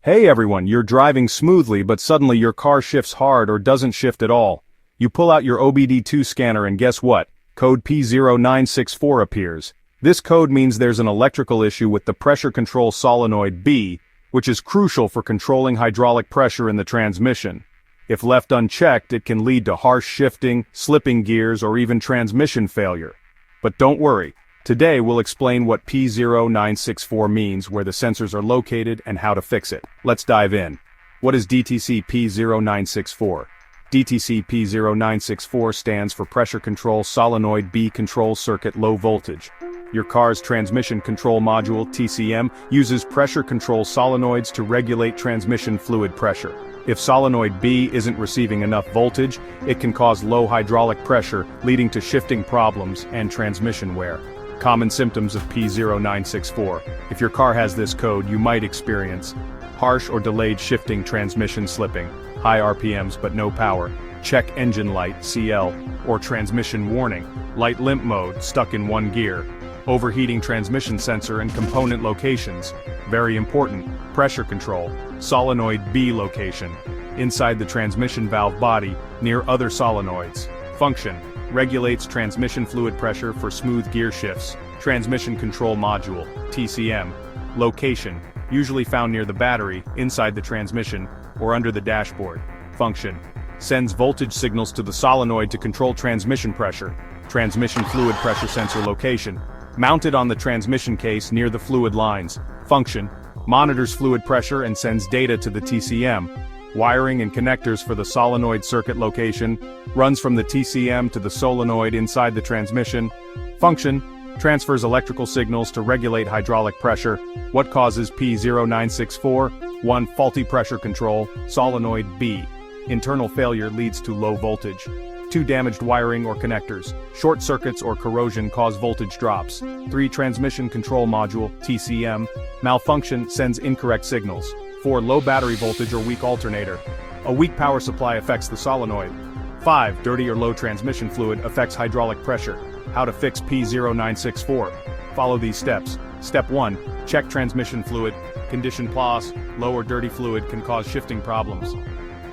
Hey everyone, you're driving smoothly but suddenly your car shifts hard or doesn't shift at all. You pull out your OBD-II scanner and guess what? Code P0964 appears. This code means there's an electrical issue with the pressure control solenoid B, which is crucial for controlling hydraulic pressure in the transmission. If left unchecked, it can lead to harsh shifting, slipping gears, or even transmission failure. But don't worry. Today we'll explain what P0964 means, where the sensors are located, and how to fix it. Let's dive in. What is DTC P0964? DTC P0964 stands for Pressure Control Solenoid B Control Circuit Low Voltage. Your car's transmission control module, TCM, uses pressure control solenoids to regulate transmission fluid pressure. If solenoid B isn't receiving enough voltage, it can cause low hydraulic pressure, leading to shifting problems and transmission wear. Common symptoms of P0964. If your car has this code, you might experience harsh or delayed shifting, transmission slipping, high RPMs but no power, check engine light (CL) or transmission warning, light limp mode, stuck in one gear, overheating transmission sensor and component locations. Very important, pressure control, solenoid B location, inside the transmission valve body, near other solenoids. Function, regulates transmission fluid pressure for smooth gear shifts. Transmission control module, TCM. Location, usually found near the battery, inside the transmission, or under the dashboard. Function, sends voltage signals to the solenoid to control transmission pressure. Transmission fluid pressure sensor location, mounted on the transmission case near the fluid lines. Function, monitors fluid pressure and sends data to the TCM. Wiring and connectors for the solenoid circuit location, runs from the TCM to the solenoid inside the transmission. Function, transfers electrical signals to regulate hydraulic pressure. What causes P0964? 1. Faulty pressure control, solenoid B. Internal failure leads to low voltage. 2. Damaged wiring or connectors. Short circuits or corrosion cause voltage drops. 3. Transmission control module, TCM. Malfunction, sends incorrect signals. 4. Low battery voltage or weak alternator. A weak power supply affects the solenoid. 5. Dirty or low transmission fluid affects hydraulic pressure. How to fix P0964. Follow these steps. Step 1. Check transmission fluid. Condition PLOS, low or dirty fluid can cause shifting problems.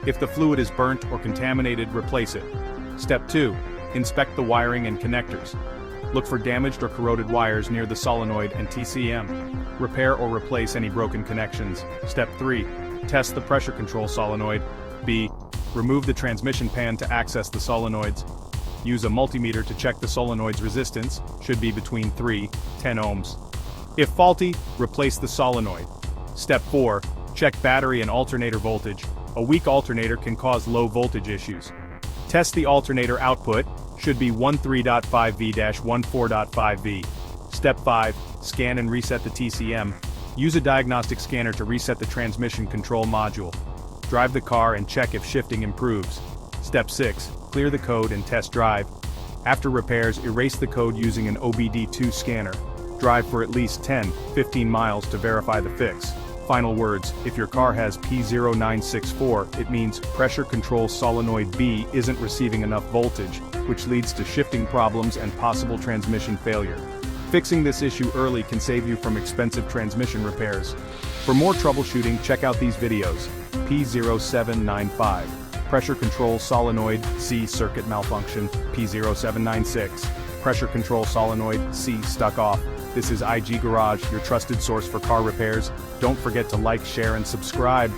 If the fluid is burnt or contaminated, replace it. Step 2. Inspect the wiring and connectors. Look for damaged or corroded wires near the solenoid and TCM. Repair or replace any broken connections. Step 3. Test the pressure control solenoid. B. Remove the transmission pan to access the solenoids. Use a multimeter to check the solenoid's resistance, should be between 3–10 ohms. If faulty, replace the solenoid. Step 4. Check battery and alternator voltage. A weak alternator can cause low voltage issues. Test the alternator output, should be 13.5V-14.5V. Step 5. Scan and reset the TCM. Use a diagnostic scanner to reset the transmission control module. Drive the car and check if shifting improves. Step 6. Clear the code and test drive. After repairs, erase the code using an OBD-II scanner. Drive for at least 10–15 miles to verify the fix. Final words, if your car has P0964, it means pressure control solenoid B isn't receiving enough voltage, which leads to shifting problems and possible transmission failure. Fixing this issue early can save you from expensive transmission repairs. For more troubleshooting, check out these videos. P0795. Pressure control solenoid C circuit malfunction. P0796. Pressure control solenoid C stuck off. This is IG Garage, your trusted source for car repairs. Don't forget to like, share, and subscribe.